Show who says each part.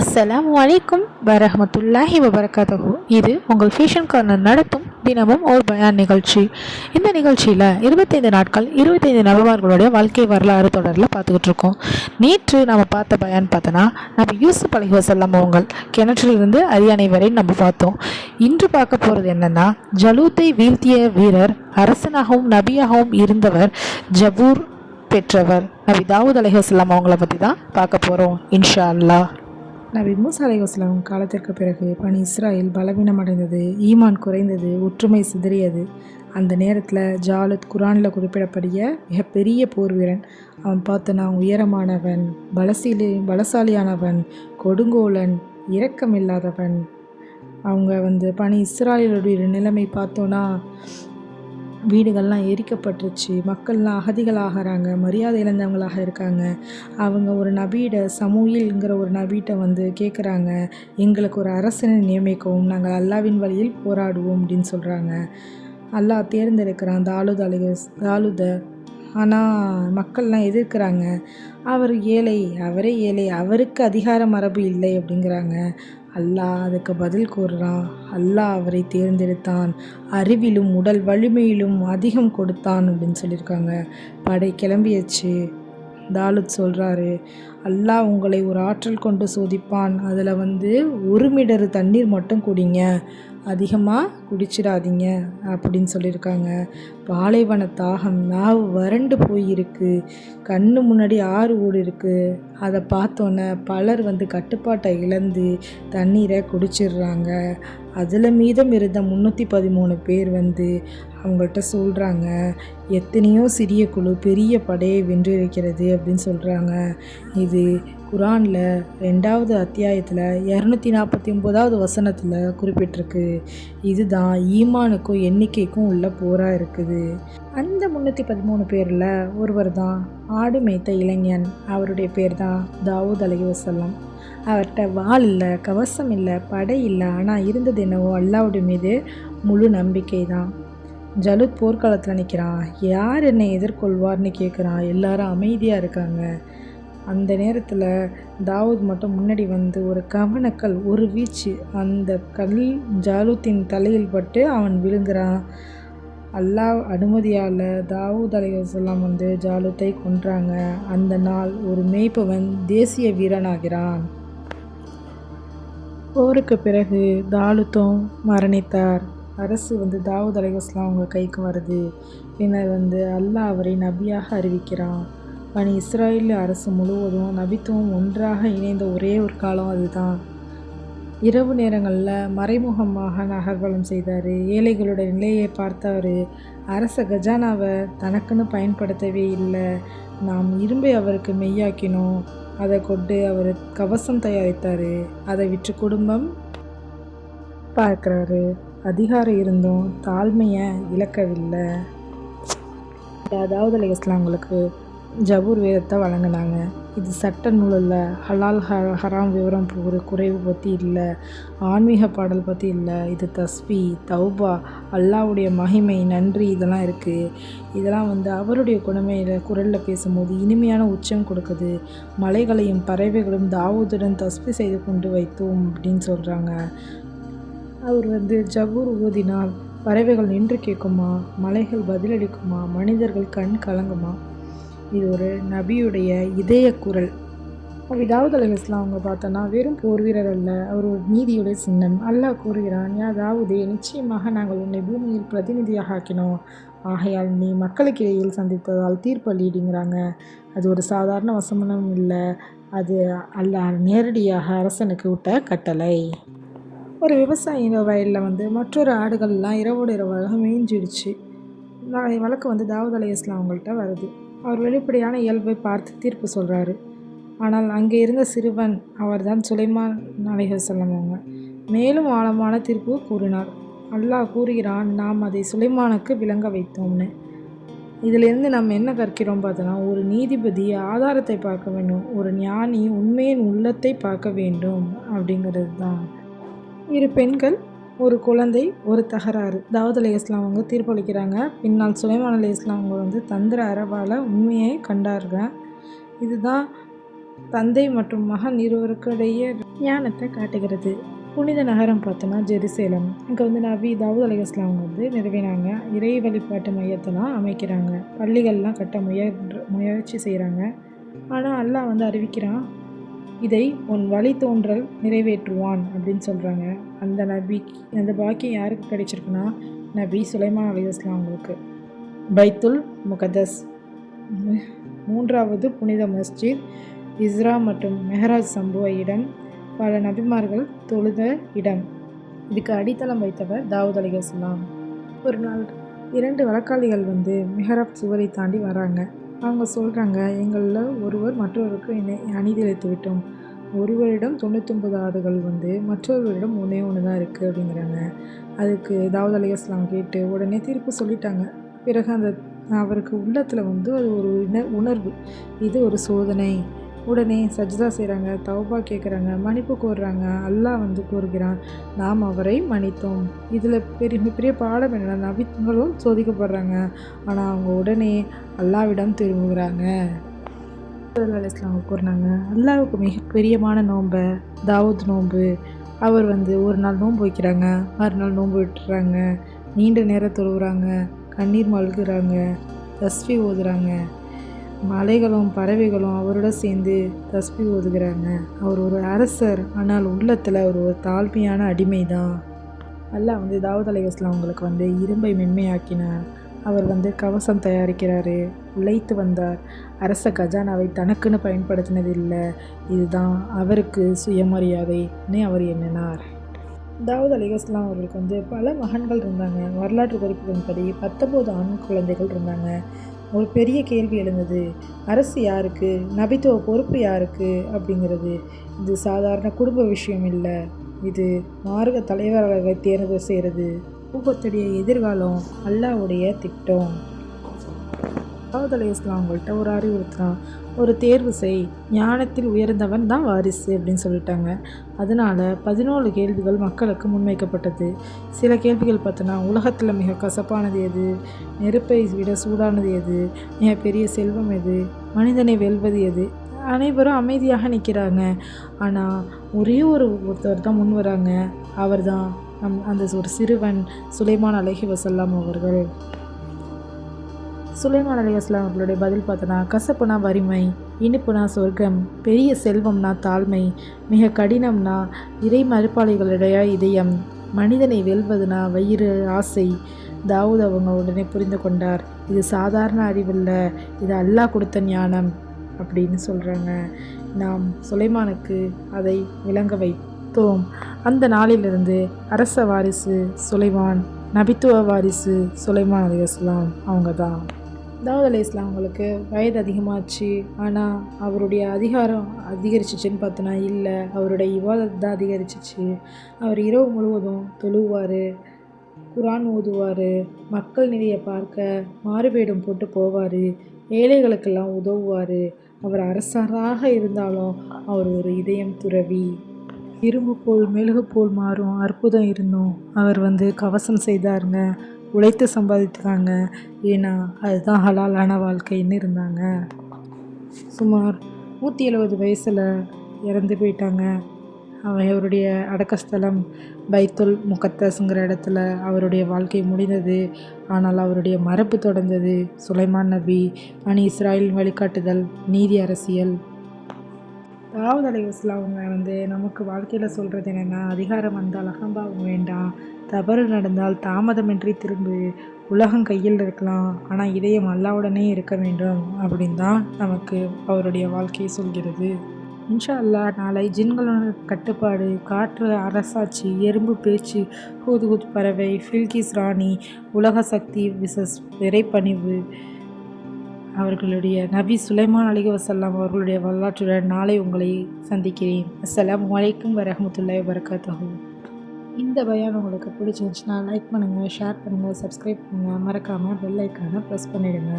Speaker 1: அஸ்ஸலாமு அலைக்கும் வரஹ்மத்துல்லாஹி வபரகாத்துஹு. இது உங்கள் ஃபேஷன் கார்னர் நடத்தும் தினமும் ஒரு பயான் நிகழ்ச்சி. இந்த நிகழ்ச்சியில் 25 நாட்கள் 25 நபிமார்களுடைய வாழ்க்கை வரலாறு தொடரில் பார்த்துக்கிட்டு இருக்கோம். நேற்று நம்ம பார்த்த பயான் பார்த்தோன்னா நம்ம யூசுப் அலைஹி வஸல்லம் அவங்கள் கிணற்றிலிருந்து அரியணை வரை நம்ம பார்த்தோம். இன்று பார்க்க போகிறது என்னென்னா, ஜலூத்தை வீழ்த்திய வீரர், அரசனாகவும் நபியாகவும் இருந்தவர், ஜபூர் பெற்றவர் நபி தாவூத் அலைஹி வஸல்லம் அவங்கள பற்றி தான் பார்க்க போகிறோம் இன்ஷா அல்லாஹ். நபி மூசா அலைஹிஸ்ஸலாம் காலத்திற்கு பிறகு பனி இஸ்ராயில் பலவீனமடைந்தது, ஈமான் குறைந்தது, ஒற்றுமை சிதறியது. அந்த நேரத்தில் ஜாலுத் குரானில் குறிப்பிடப்படிய மிகப்பெரிய போர் வீரன். அவன் பார்த்தனா உயரமானவன், பலசாலியானவன், கொடுங்கோலன், இரக்கமில்லாதவன். அவங்க பனி இஸ்ராயலுடைய நிலைமை பார்த்தோன்னா, வீடுகள்லாம் எரிக்கப்பட்டுருச்சு, மக்கள்லாம் அகதிகளாகிறாங்க, மரியாதை இழந்தவங்களாக இருக்காங்க. அவங்க ஒரு நபியிட சமூயில்ங்கிற ஒரு நபிகிட்ட கேட்குறாங்க, எங்களுக்கு ஒரு அரசனை நியமிக்கவும், நாங்கள் அல்லாவின் வழியில் போராடுவோம் அப்படின்னு சொல்கிறாங்க. அல்லாஹ் தேர்ந்தெடுக்கிறான் தாலூதை. ஆனால் மக்கள்லாம் எதிர்க்கிறாங்க. அவர் ஏழை, அவரே ஏழை, அவருக்கு அதிகார மரபு இல்லை அப்படிங்கிறாங்க. அல்லாஹ் அதுக்கு பதில் கூறுறான், அல்லாஹ் அவரை தேர்ந்தெடுத்தான், அறிவிலும் உடல் வலிமையிலும் அதிகம் கொடுத்தான் அப்படின்னு சொல்லியிருக்காங்க. படை கிளம்பியாச்சு. தாலூத் சொல்கிறாரு, அல்லாஹ் உங்களை ஒரு ஆற்றல் கொண்டு சோதிப்பான், அதில் 1 மீட்டர் தண்ணீர் மட்டும் குடிங்க, அதிகமாக குடிச்சிடாதீங்க அப்படின்னு சொல்லியிருக்காங்க. பாலைவன தாகம், நாவு வறண்டு போயிருக்கு, கண்ணு முன்னாடி ஆறு ஓடி இருக்குது. அதை பார்த்தோன்னே பலர் கட்டுப்பாட்டை இழந்து தண்ணீரை குடிச்சிடுறாங்க. அதில் மீதம் இருந்த 313 பேர் அவங்கள்ட்ட சொல்கிறாங்க, எத்தனையோ சிறிய குழு பெரிய படையை வென்றிருக்கிறது அப்படின்னு சொல்கிறாங்க. இது குரானில் 2வது அத்தியாயத்தில் 249வது வசனத்தில் குறிப்பிட்டிருக்கு. இதுதான் ஈமானுக்கும் எண்ணிக்கைக்கும் உள்ள போராக இருக்குது. அந்த 313 பேரில் ஒருவர் தான் ஆடு மேய்த்த இளைஞன். அவருடைய பேர் தான் தாவூத் அலைஹி வஸல்லம். அவர்கிட்ட வாள் இல்லை, கவசம் இல்லை, படை இல்லை. ஆனால் இருந்தது என்னவோ அல்லாஹ்வுடைய மீது முழு நம்பிக்கை தான். ஜலூத் போர்க்காலத்தில் நிற்கிறான். யார் என்னை எதிர்கொள்வார்னு கேட்குறான். எல்லாரும் அமைதியாக இருக்காங்க. அந்த நேரத்தில் தாவூத் மட்டும் முன்னாடி ஒரு கவனக்கல், ஒரு வீச்சு, அந்த கல் ஜாலூத்தின் தலையில் பட்டு அவன் விழுங்குறான். அல்லாஹ் அனுமதியால் தாவூத் அலைஹி வஸல்லம் ஜாலூத்தை கொன்றாங்க. அந்த நாள் ஒரு மேய்ப்பவன் தேசிய வீரனாகிறான். போருக்கு பிறகு தாலூத்தும் மரணித்தார். அரசு தாவூத் அலைஹி வஸல்லம் அவங்க கைக்கு வருது. பின்னர் அல்லாஹ் அவரை நபியாக அறிவிக்கிறான். பனி இஸ்ராயேல் அரசு முழுவதும் நபித்துவம் ஒன்றாக இணைந்த ஒரே ஒரு காலம் அதுதான். இரவு நேரங்களில் மறைமுகமாக நகர்வலம் செய்தார். ஏழைகளுடைய நிலையை பார்த்தார். அரச கஜானாவை தனக்குன்னு பயன்படுத்தவே இல்லை. நாம் இரும்பை அவருக்கு மெய்யாக்கினோம். அதை கொண்டு அவர் கவசம் தயாரித்தார். அதை விற்று குடும்பம் பார்க்குறாரு. அதிகாரம் இருந்தும் தாழ்மையை இழக்கவில்லை. தாவூத் அலைஹிஸ்ஸலாம் அவங்களுக்கு ஜபூர் வேதத்தை வழங்கினாங்க. இது சட்ட நூலில் ஹலால் ஹராம் விவரம் ஒரு குறைவு பற்றி இல்லை, ஆன்மீக பாடல் பற்றி இல்லை. இது தஸ்பீ, தௌபா, அல்லாஹ்வுடைய மகிமை, நன்றி, இதெல்லாம் இருக்குது. இதெல்லாம் அவருடைய குரலில் பேசும்போது இனிமையான உச்சம் கொடுக்குது. மலைகளையும் பறவைகளும் தாவூதுடன் தஸ்பீ செய்து கொண்டு வைத்தோம் அப்படின்னு சொல்கிறாங்க. அவர் ஜபூர் ஓதினால் பறவைகள் நின்று கேட்குமா, மலைகள் பதிலளிக்குமா, மனிதர்கள் கண் கலங்குமா. இது ஒரு நபியுடைய இதய குரல். தாவூத் அலைஹிஸ்ஸலாம் அவங்க பார்த்தோன்னா வெறும் போர் வீரர் அல்ல, அவர் ஒரு நீதியுடைய சின்னம். அல்லாஹ் கூறுகிறான், யா தாவூதே, நிச்சயமாக நாங்கள் உன்னை பூமியில் பிரதிநிதியாக ஆக்கினோம். ஆகையால் நீ மக்களுக்கு இடையில் சந்தித்ததால் தீர்ப்பளிங்கிறாங்க. அது ஒரு சாதாரண வசனம் இல்லை, அது அல்லாஹ் நேரடியாக அரசனுக்கு விட்ட கட்டளை. ஒரு விவசாயி வயலில் மற்றொரு ஆடுகள்லாம் இரவோடு இரவாக மேய்ஞ்சிடுச்சு. வழக்கு தாவூத் அலைஹிஸ்ஸலாம் அவங்கள்ட்ட வருது. அவர் வெளிப்படையான இயல்பை பார்த்து தீர்ப்பு சொல்கிறாரு. ஆனால் அங்கே இருந்த சிறுவன், அவர்தான் சுலைமான் அலைஹிஸ்ஸலாம் அவங்க, மேலும் ஆழமான தீர்ப்பு கூறினார். அல்லாஹ் கூறுகிறான், நாம் அதை சுலைமானுக்கு விளங்க வைத்தோம்னு. இதிலிருந்து நம்ம என்ன கற்கிறோம் பார்த்தோன்னா, ஒரு நீதிபதி ஆதாரத்தை பார்க்க வேண்டும், ஒரு ஞானி உண்மையின் உள்ளத்தை பார்க்க வேண்டும் அப்படிங்கிறது தான். 2 பெண்கள், ஒரு குழந்தை, ஒரு தகராறு. தாவூத் அலைஹிஸ்ஸலாம் அவங்க தீர்ப்பளிக்கிறாங்க. பின்னால் சுலைமான் அலைஹிஸ்ஸலாம் அவங்க தந்திர அரவால் உண்மையை கண்டார்கள். இதுதான் தந்தை மற்றும் மகன் இருவருக்கிடையே ஞானத்தை காட்டுகிறது. புனித நகரம் பார்த்தோன்னா ஜெருசலேம். இங்கே வந்து நபி தாவூத் அலைஹிஸ்ஸலாம் அவங்க வந்து நிறுவினாங்க. இறை வழிபாட்டு மையத்தெல்லாம் அமைக்கிறாங்க. பள்ளிகள்லாம் கட்ட முயற்சி செய்கிறாங்க. ஆனால் அல்லாஹ் வந்து அறிவிக்கிறான், இதை உன் வழித்தோன்றல் நிறைவேற்றுவான் அப்படின்னு சொல்கிறாங்க. அந்த பாக்கியம் யாருக்கு கிடைச்சிருக்குன்னா நபி சுலைமான் அலைஹிஸ்ஸலாம் அவங்களுக்கு. பைத்துல் முகதஸ், மூன்றாவது புனித மஸ்ஜித், இஸ்ரா மற்றும் மெஹராஜ் சம்பவ இடம், பல நபிமார்கள் தொழுத இடம். இதுக்கு அடித்தளம் வைத்தவர் தாவூத் அலைஹிஸ்ஸலாம். ஒரு நாள் 2 வழக்காளிகள் வந்து மெஹராப் சுவரை தாண்டி வராங்க. அவங்க சொல்கிறாங்க, எங்களில் ஒருவர் மற்றவருக்கு அநீதி விட்டோம். ஒருவரிடம் 99 ஆடுகள் வந்து மற்றொருவரிடம் 1 தான் இருக்குது அப்படிங்கிறாங்க. அதுக்கு தாவூத் அலைஹிஸ்ஸலாம் கேட்டு உடனே தீர்ப்பு சொல்லிட்டாங்க. பிறகு அவருக்கு உள்ளத்தில் வந்து அது ஒரு உணர்வு, இது ஒரு சோதனை. உடனே சஜ்தா செய்கிறாங்க, தௌபா கேட்குறாங்க, மன்னிப்பு கோர்றாங்க. அல்லாஹ் வந்து கூறுகிறான், நாம் அவரை மன்னித்தோம். இதில் மிகப்பெரிய பாடம் என்னென்னா, நபிகளும் சோதிக்கப்படுறாங்க. ஆனால் அவங்க உடனே அல்லாவிடம் திரும்புகிறாங்க. அலைஹிஸ்ஸலாம் கூறினாங்க, அல்லாவுக்கு மிக பிரியமான நோன்பை தாவூத் நோன்பு. அவர் வந்து ஒரு நாள் நோன்பு வைக்கிறாங்க, மறுநாள் நோன்பு விட்டுறாங்க, நீண்ட நேரம் தொழுகிறாங்க, கண்ணீர் மல்குறாங்க, தஸ்பீ ஓதுறாங்க. மலைகளும் பறவைகளும் அவரோட சேர்ந்து தஸ்பீ ஓதுகிறாங்க. அவர் ஒரு அரசர், ஆனால் உள்ளத்தில் அவர் ஒரு தாழ்மையான அடிமை தான். அல்லாஹ் வந்து தாவூத் அலைஹிஸ்ஸலாம் அவங்களுக்கு வந்து இரும்பை மென்மையாக்கினார். அவர் வந்து கவசம் தயாரிக்கிறாரு, உழைத்து வந்தார். அரச கஜானாவை தனக்குன்னு பயன்படுத்தினது இல்லை. இதுதான் அவருக்கு சுயமரியாதைன்னு அவர் எண்ணினார். தாவூத் அலைஹிஸ்ஸலாம் அவர்களுக்கு வந்து பல மகன்கள் இருந்தாங்க. வரலாற்று குறிப்புகளின்படி 19 ஆண் குழந்தைகள் இருந்தாங்க. ஒரு பெரிய கேள்வி எழுந்தது, அரசு யாருக்கு, நபித்துவ பொறுப்பு யாருக்கு அப்படிங்கிறது. இது சாதாரண குடும்ப விஷயம் இல்லை, இது மார்க்க தலைவர்களை தேர்வு செய்கிறது. சமூகத்துடைய எதிர்காலம் அல்லாஹ்வுடைய திட்டம். தாவூத் அலைஹிஸ்ஸலாம் அவங்கள்ட்ட ஒரு அறிவுறுத்தினான், ஒரு தேர்வு செய், ஞானத்தில் உயர்ந்தவன் தான் வாரிசு அப்படின்னு சொல்லிட்டாங்க. அதனால் 17 கேள்விகள் மக்களுக்கு முன்வைக்கப்பட்டது. சில கேள்விகள் பார்த்தோன்னா, உலகத்தில் மிக கசப்பானது எது, நெருப்பை விட சூடானது எது, மிகப்பெரிய செல்வம் எது, மனிதனை வெல்வது எது. அனைவரும் அமைதியாக நிற்கிறாங்க. ஆனால் ஒருத்தர் தான் முன் வராங்க. அவர் தான் அந்த ஒரு சிறுவன் சுலைமான் அலைஹிஸ்ஸலாம் அவர்கள். சுலைமான் அலைஹிஸ்ஸலாம் அவர்களுடைய பதில் பார்த்தோன்னா, கசப்புனா வறுமை, இனிப்புனா சொர்க்கம், பெரிய செல்வம்னா தாழ்மை, மிக கடினம்னா இறை மறுப்பாளிகளுடைய இதயம், மனிதனை வெல்வதுனா வயிறு ஆசை. தாவூத் அவங்க உடனே புரிந்து கொண்டார், இது சாதாரண அறிவில்ல, இது அல்லாஹ் கொடுத்த ஞானம் அப்படின்னு சொல்கிறாங்க. நாம் சுலைமானுக்கு அதை விளங்க வைத்தோம். அந்த நாளிலிருந்து அரச வாரிசு சுலைமான், நபித்துவ வாரிசு சுலைமான் அலைஹிஸ்ஸலாம் அவங்க தான். தாவூத் அலைஹிஸ்ஸலாம் அவங்களுக்கு வயது அதிகமாச்சு, ஆனால் அவருடைய அதிகாரம் அதிகரிச்சிச்சுன்னு பார்த்தோன்னா இல்லை, அவருடைய இபாதத் தான் அதிகரிச்சிச்சு. அவர் இரவு முழுவதும் தொழுவார், குர்ஆன் ஓதுவார், மக்கள் நிறைய பார்க்க மாறுவேடம் போட்டு போவார், ஏழைகளுக்கெல்லாம் உதவுவார். அவர் அரசராக இருந்தாலும் அவர் ஒரு இதயம் துறவி. இரும்பு போல் மெழுகு போல் மாறும் அற்புதம் இருந்தும் அவர் வந்து கவசம் செய்தாருங்க, உழைத்து சம்பாதித்தாங்க. ஏன்னா அதுதான் ஹலாலான வாழ்க்கைன்னு இருந்தாங்க. சுமார் 170 வயசில் இறந்து போயிட்டாங்க. அவருடைய அடக்கஸ்தலம் பைத்துல் முகத்தஸ்ங்கிற இடத்துல அவருடைய வாழ்க்கை முடிந்தது. ஆனால் அவருடைய மரபு தொடர்ந்தது. சுலைமான் நபி, பனி இஸ்ராயில் வழிகாட்டுதல், நீதி அரசியல். தாவூத் அலைஹிஸ்ஸலாம் அவங்க வந்து நமக்கு வாழ்க்கையில் சொல்கிறது என்னென்னா, அதிகாரம் வந்தால் அகம்பாவம் வேண்டாம், தவறு நடந்தால் தாமதமின்றி திரும்பு, உலகம் கையில் இருக்கலாம் ஆனால் இதயம் அல்லாஹ்வுடனே இருக்க வேண்டும் அப்படின்னு தான் நமக்கு அவருடைய வாழ்க்கையை சொல்கிறது. இன்ஷா அல்லாஹ் நாளை ஜின்களோட கட்டுப்பாடு, காற்று அரசாட்சி, எறும்பு பேச்சு, ஹூத்ஹூத் பறவை, ஃபில்கிஸ் ராணி, உலக சக்தி விசஸ் விரைப்பணிவு, அவர்களுடைய நபி சுலைமான் அலைஹிஸ்ஸலாம் அவர்களுடைய வரலாற்றுடன் நாளை உங்களை சந்திக்கிறேன். அஸ்ஸலாமு அலைக்கும் வரஹ்மத்துல்லாஹி வபரகாத்துஹு. இந்த பயான் உங்களுக்கு பிடிச்சிருந்துச்சுன்னா லைக் பண்ணுங்கள், ஷேர் பண்ணுங்கள், சப்ஸ்கிரைப் பண்ணுங்கள், மறக்காமல் பெல் ஐக்கானை ப்ரெஸ் பண்ணிடுங்க.